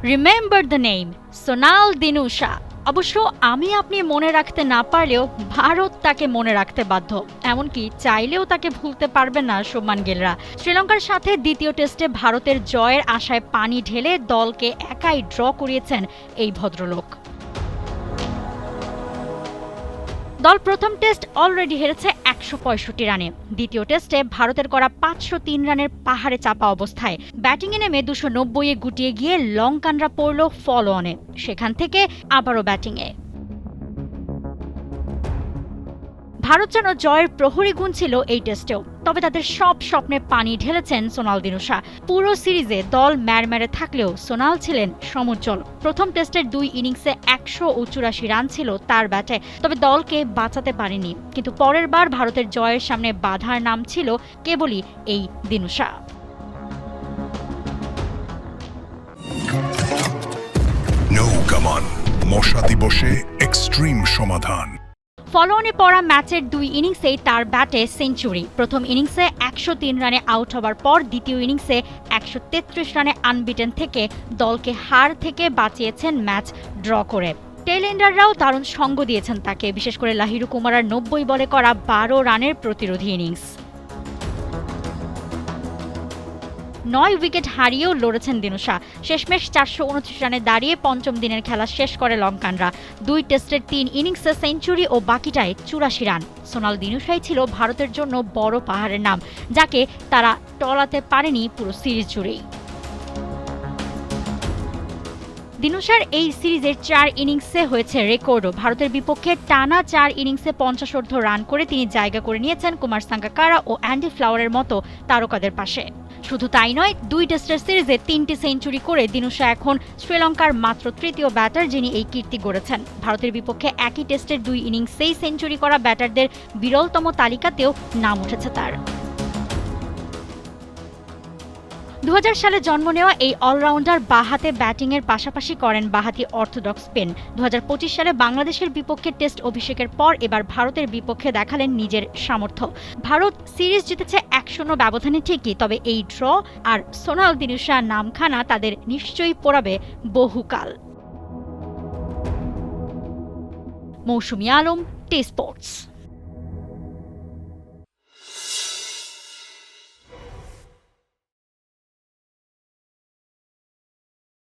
Remember the name Sonal Dinusha. অবশ্য আমি আপনি মনে রাখতে না পারলেও ভারত তাকে মনে রাখতে বাধ্য, এমনকি চাইলেও তাকে ভুলতে পারবে না শুভমান গিলরা। শ্রীলঙ্কার সাথে দ্বিতীয় টেস্টে ভারতের জয়ের আশায় পানি ঢেলে দলকে একাই ড্র করিয়েছেন এই ভদ্রলোক। দল প্রথম টেস্ট অলরেডি হেরেছে ১৬৫ রানে। দ্বিতীয় টেস্টে ভারতের করা ৫০৩ রানের পাহাড়ে চাপা অবস্থায় ব্যাটিংয়ে নেমে ২৯০-এ গুটিয়ে গিয়ে লঙ্কানরা পড়ল ফলো অনে, সেখান থেকে আবারও ব্যাটিংয়ে। ভারত যেন জয়ের প্রহরী গুনছিল এই টেস্টেও, তবে তাদের সব স্বপ্নে পানি ঢেলেছেন সোনাল দিনুশা। পুরো সিরিজে দল ম্যারম্যারে থাকলেও সোনাল ছিলেন সমুজ্জ্বল। প্রথম টেস্টের ২ ইনিংসে ১৮৪ রান ছিল তার ব্যাটে, তবে দলকে বাঁচাতে পারেনি। কিন্তু পরের বার ভারতের জয়ের সামনে বাধার নাম ছিল কেবলই এই দিনুশা। মশা দিবসে এক্সট্রিম সমাধান। ফলোঅনে পড়া ম্যাচের ২ ইনিংসেই তার ব্যাটে সেঞ্চুরি। প্রথম ইনিংসে ১০৩ রানে আউট হবার পর দ্বিতীয় ইনিংসে ১৩৩ রানে আনবিটেন থেকে দলকে হার থেকে বাঁচিয়েছেন ম্যাচ ড্র করে। টেল এন্ডাররাও দারুণ সঙ্গ দিয়েছেন তাকে, বিশেষ করে লাহিরু কুমারার ৯০ বলে করা ১২ রানের প্রতিরোধী ইনিংস। ৯ উইকেট হারিয়েও লড়েছেন দিনুশা। শেষমেশ ৪২৯ রানে দাঁড়িয়ে পঞ্চম দিনের খেলা শেষ করে লঙ্কানরা। ২ টেস্টের ৩ ইনিংসে সেঞ্চুরি ও বাকিটায় ৮৪ রান। সোনাল দিনুশাই ছিল ভারতের জন্য বড় পাহাড়ের নাম, যাকে তারা টলাতে পারেনি পুরো সিরিজ জুড়েই। দিনুশার এই সিরিজের ৪ ইনিংসে হয়েছে রেকর্ডও। ভারতের বিপক্ষে টানা ৪ ইনিংসে ৫০ রান করে তিনি জায়গা করে নিয়েছেন কুমার সাঙ্গাকারা ও অ্যান্ডি ফ্লাওয়ারের মতো তারকাদের পাশে। শুধু তাই নয়, ২ টেস্টের সিরিজে ৩টি সেঞ্চুরি করে দিনুশা এখন শ্রীলঙ্কার মাত্র তৃতীয় ব্যাটার যিনি এই কীর্তি গড়েছেন। ভারতের বিপক্ষে একই টেস্টের ২ ইনিংসেই সেঞ্চুরি করা ব্যাটারদের বিরলতম তালিকাতেও নাম উঠেছে তার। ২০০০ সালে জন্ম নেওয়া এই অলরাউন্ডার বাঁহাতে ব্যাটিংয়ের পাশাপাশি করেন বাঁহাতি অর্থোডক্স স্পিন। ২০২৫ সালে বাংলাদেশের বিপক্ষে টেস্ট অভিষেকের পর এবার ভারতের বিপক্ষে দেখালেন নিজের সামর্থ্য। ভারত সিরিজ জিতেছে ১-০ ব্যবধানে ঠিকই, তবে এই ড্র আর সোনাল দিনুশা নামখানা তাদের নিশ্চয়ই পোড়াবে বহুকাল। মৌসুমী আলম, টি স্পোর্টস।